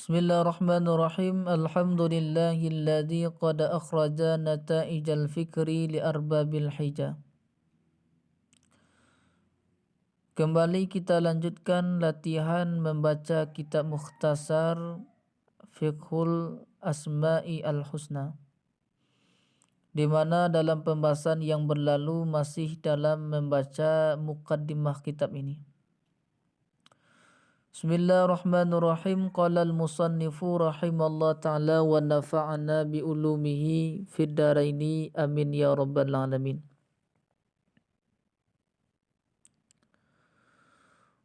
Bismillahirrahmanirrahim. Alhamdulillahilladzi qad akhraja nata'ijal fikri li arbabil hijah. Kembali kita lanjutkan latihan membaca kitab Mukhtasar Fiqhul Asma'i Al-Husna, di mana dalam pembahasan yang berlalu masih dalam membaca muqaddimah kitab ini. Bismillahirrahmanirrahim. Qala al-musannifu rahimallahu ta'ala wa nafa'ana bi ulumihi fid daraini amin ya rabbal alamin.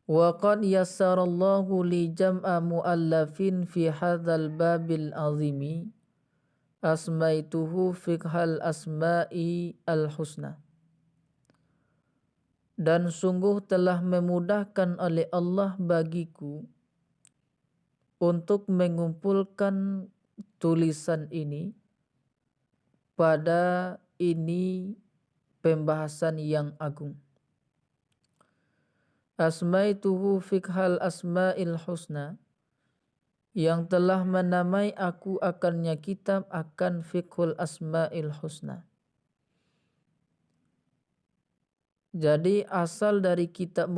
Wa qad yassarallahu li jam'a muallafin fi hadzal babil azimi asmaituhu fiqhal asma'i al-husna. Dan sungguh telah memudahkan oleh Allah bagiku untuk mengumpulkan tulisan ini pada ini pembahasan yang agung. Asmaituhu fiqhal asma'il husna, yang telah menamai aku akannya kitab akan fiqhul asma'il husna. Jadi asal dari kitab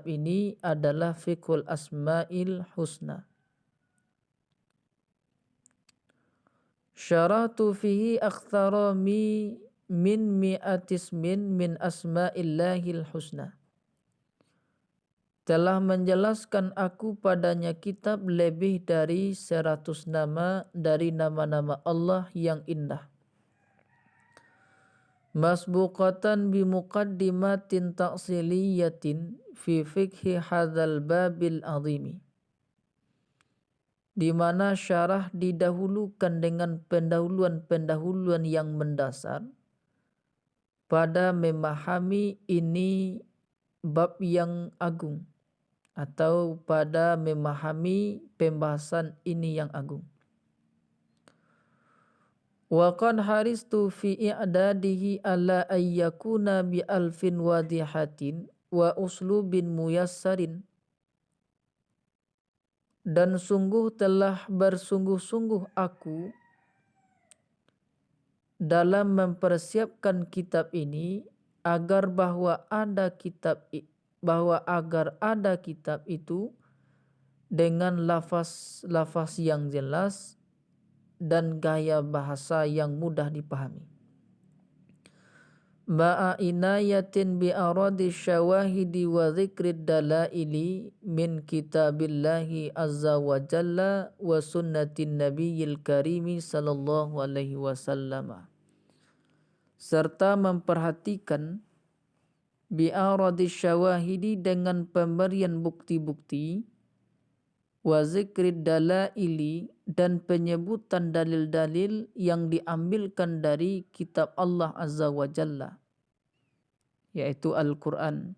ini adalah fiqhul asma'il husna. Syaratu fihi aktsara min mi'atismin min asma'illahil husna. Telah menjelaskan aku padanya kitab lebih dari 100 nama dari nama-nama Allah yang indah. Masbuqatan bi muqaddimatin ta'siliyatin fi fiqhi hadzal babil azimi, di mana syarah didahulukan dengan pendahuluan yang mendasar pada memahami ini bab yang agung, atau pada memahami pembahasan ini yang agung. Wa qad haristu fi i'dadihi ala ayyakuna bi alfin wadihatin wa uslubin muyassarin. Dan sungguh telah bersungguh-sungguh aku dalam mempersiapkan kitab ini agar ada kitab itu dengan lafaz yang jelas dan gaya bahasa yang mudah dipahami. Ma'a inayatin bi aradi syawahidi wa dzikrid dalaili min kitabillahi azza wa jalla wa sunnatin nabiyil karimi sallallahu alaihi wasallam, serta memperhatikan bi aradi syawahidi dengan pemberian bukti-bukti, wa zikrid dalaili dan penyebutan dalil-dalil yang diambilkan dari kitab Allah Azza wa Jalla, yaitu Al-Quran,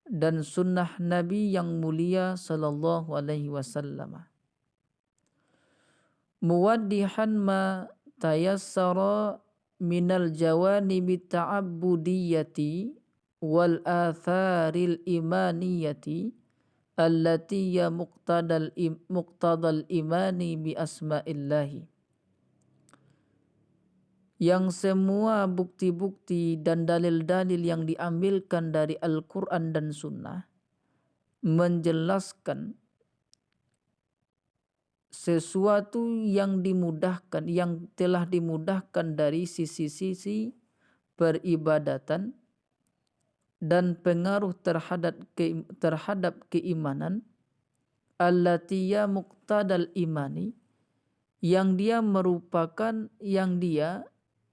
dan sunnah Nabi yang mulia sallallahu alaihi wasallam. Muwaddihan ma tayassara minal jawanibi ta'abbudiyati wal atharil imaniyati allati ya muqtadal imani bi asma'illahi, yang semua bukti-bukti dan dalil-dalil yang diambilkan dari Al-Quran dan Sunnah menjelaskan sesuatu yang dimudahkan, yang telah dimudahkan dari sisi-sisi peribadatan dan pengaruh terhadap keimanan, allatiya muqtadal imani, yang dia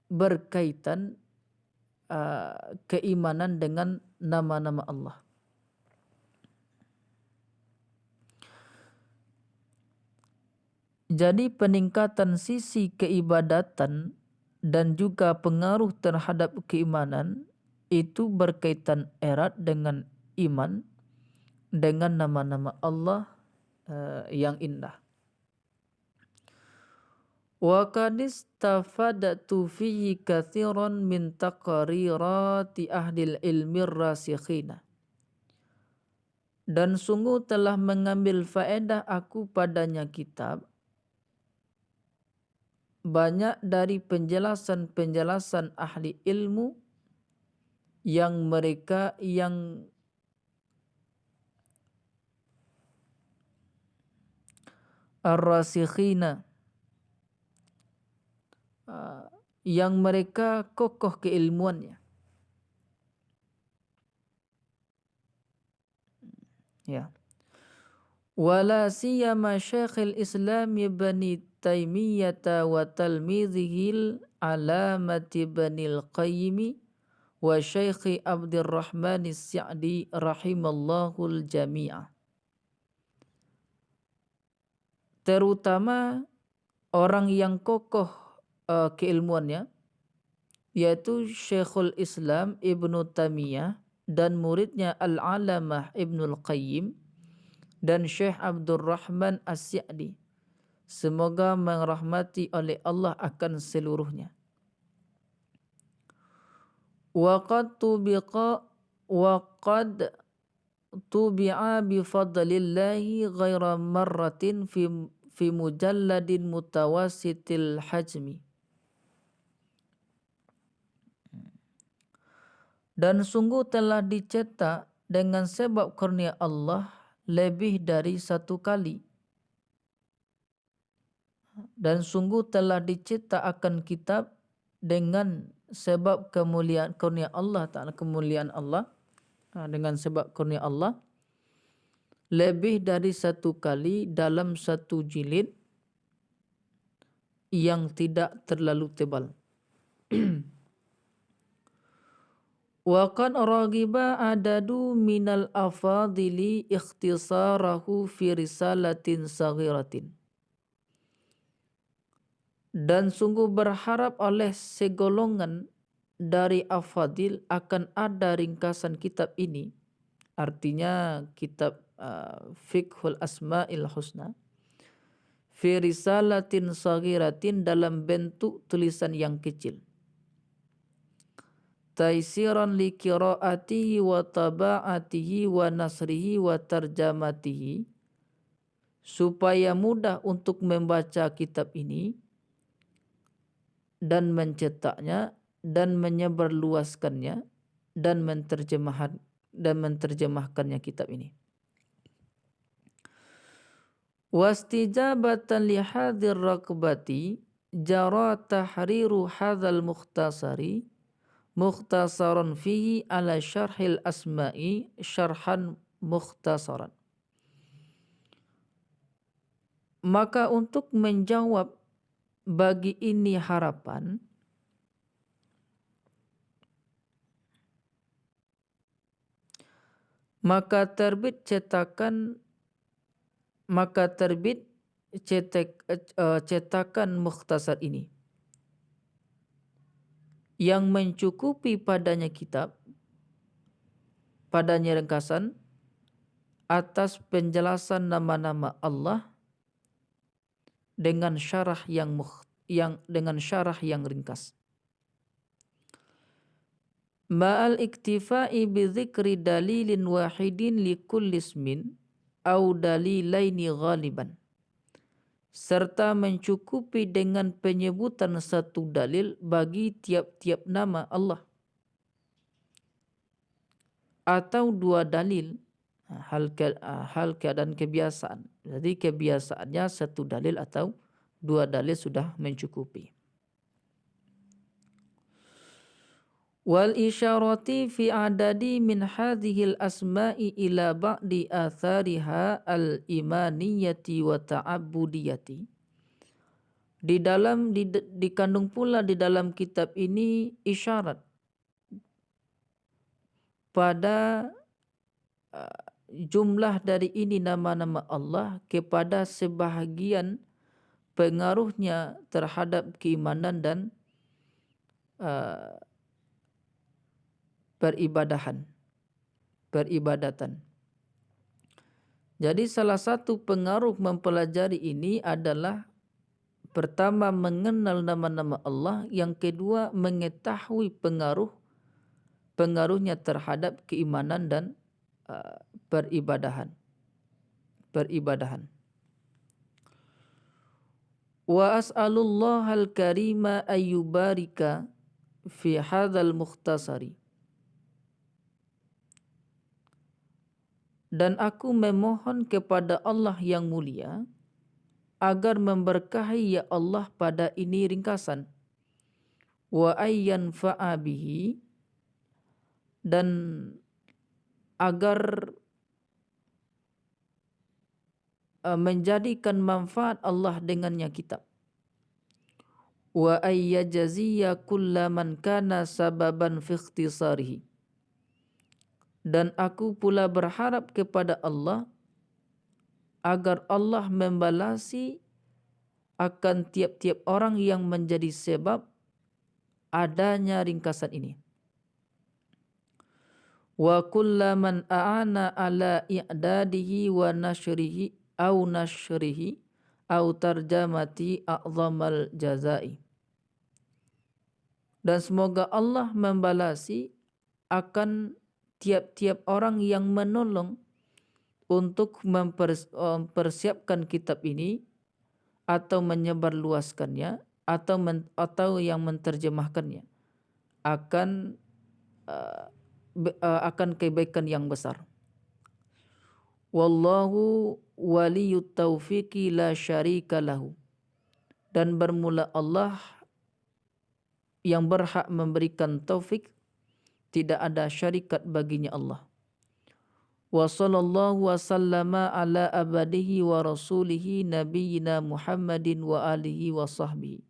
berkaitan keimanan dengan nama-nama Allah. Jadi peningkatan sisi keibadatan dan juga pengaruh terhadap keimanan itu berkaitan erat dengan iman dengan nama-nama Allah yang indah. Wa qad istafadtu fihi katsiran min taqrirati ahlil ilmi rasikhina. Dan sungguh telah mengambil faedah aku padanya kitab banyak dari penjelasan-penjelasan ahli ilmu yang mereka yang ar-rasikhina, yang mereka kokoh keilmuannya. Ya. Wala siyama Syekhul Islam Ibnu Taimiyah wa talmidhihil Alamati Ibnul Qayyim wa Syekh Abdurrahman As-Sa'di rahimallahul jami'ah. Terutama orang yang kokoh keilmuannya, yaitu Syekhul Islam Ibnu Taimiyah dan muridnya Al-Alamah Ibnul Qayyim dan Syekh Abdurrahman As-Sa'di. Semoga merahmati oleh Allah akan seluruhnya. Waqad tubi'a bi fadlillahi ghaira marratin fi mujalladin mutawassitil hajmi. Dan sungguh telah dicetak dengan sebab kurnia Allah lebih dari satu kali. Dan sungguh telah dicetak akan kitab dengan sebab kemuliaan kurnia Allah Ta'ala, kemuliaan Allah, dengan sebab kurnia Allah lebih dari satu kali dalam satu jilid yang tidak terlalu tebal. Wa qad ragiba adadu minal afadili ikhtisarahu fi risalatin saghiratin. Dan sungguh berharap oleh segolongan dari afadil akan ada ringkasan kitab ini, artinya kitab Fiqhul Asma'il Husna, fi risalatin saghiratin, dalam bentuk tulisan yang kecil, taisiran li qiraatihi wa taba'atihi wa nasrihi wa tarjamatihi, supaya mudah untuk membaca kitab ini dan mencetaknya dan menyebarluaskannya dan menerjemahkannya kitab ini. Wastijabatan li hadir raqbati jara tahriru hadzal mukhtasaran fihi ala syarhil asma'i syarhan mukhtasaran. Maka untuk menjawab bagi ini harapan, maka terbit cetakan mukhtasar ini yang mencukupi padanya kitab, padanya ringkasan atas penjelasan nama-nama Allah dengan syarah yang ringkas. Ma'al iktifa'i bi dzikri dalilin wahidin li kulli ismin au dalilaini ghaliban, serta mencukupi dengan penyebutan satu dalil bagi tiap-tiap nama Allah atau dua dalil, hal keadaan kebiasaan. Jadi kebiasaannya satu dalil atau dua dalil sudah mencukupi. Wal isyarati fi adadi min hadhil asma'i ila ba'di athariha al imaniyati wa ta'abbudiyati. Dikandung pula di dalam kitab ini isyarat pada jumlah dari ini nama-nama Allah kepada sebahagian pengaruhnya terhadap keimanan dan peribadatan. Jadi salah satu pengaruh mempelajari ini adalah pertama mengenal nama-nama Allah, yang kedua mengetahui pengaruhnya terhadap keimanan dan peribadahan. Wa as'alullahal karima ayyubarika fi hadzal mukhtasari. Dan aku memohon kepada Allah yang mulia agar memberkahi ya Allah pada ini ringkasan. Wa ayyanfa'a bihi, dan agar menjadikan manfaat Allah dengannya kitab. Wa ayyajziya kullaman kana sababan fi ikhtisarihi. Dan aku pula berharap kepada Allah agar Allah membalasi akan tiap-tiap orang yang menjadi sebab adanya ringkasan ini. Wa kullaman a'ana ala i'dadihi wa nashrihi au tarjamati a'zamal jazai. Dan semoga Allah membalasi akan tiap-tiap orang yang menolong untuk mempersiapkan kitab ini atau menyebarluaskannya atau yang menerjemahkannya akan kebaikan yang besar. Wallahu waliyut taufiqi la syarika lahu. Dan bermula Allah yang berhak memberikan taufik, tidak ada syarikat baginya Allah. Wa sallallahu wa sallama ala abadihi wa rasulihi nabiyyina Muhammadin wa alihi wa sahbihi.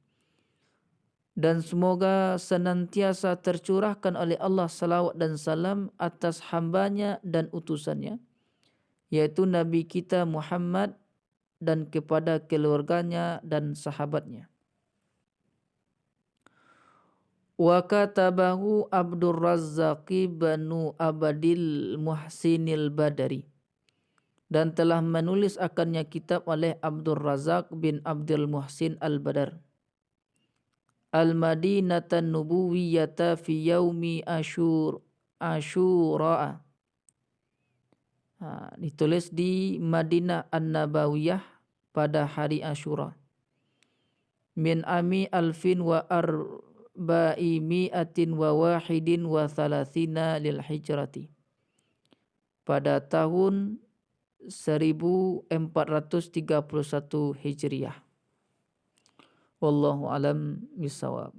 Dan semoga senantiasa tercurahkan oleh Allah salawat dan salam atas hambanya dan utusannya, yaitu Nabi kita Muhammad, dan kepada keluarganya dan sahabatnya. Wa katabahu Abdur Razzaqi banu Abadil Muhsinil Badari. Dan telah menulis akannya kitab oleh Abdur Razzaq bin Abdul Muhsin Al-Badar. Al-Madinatan Nubuwiyata fi yaumi Asyura. Ditulis di Madinah An-Nabawiyah pada hari Asyura. Min ami alfin wa arba'imi'atin wa wahidin wa thalathina lil hijrati. Pada tahun 1431 Hijriah. Wallahu alam bisawab.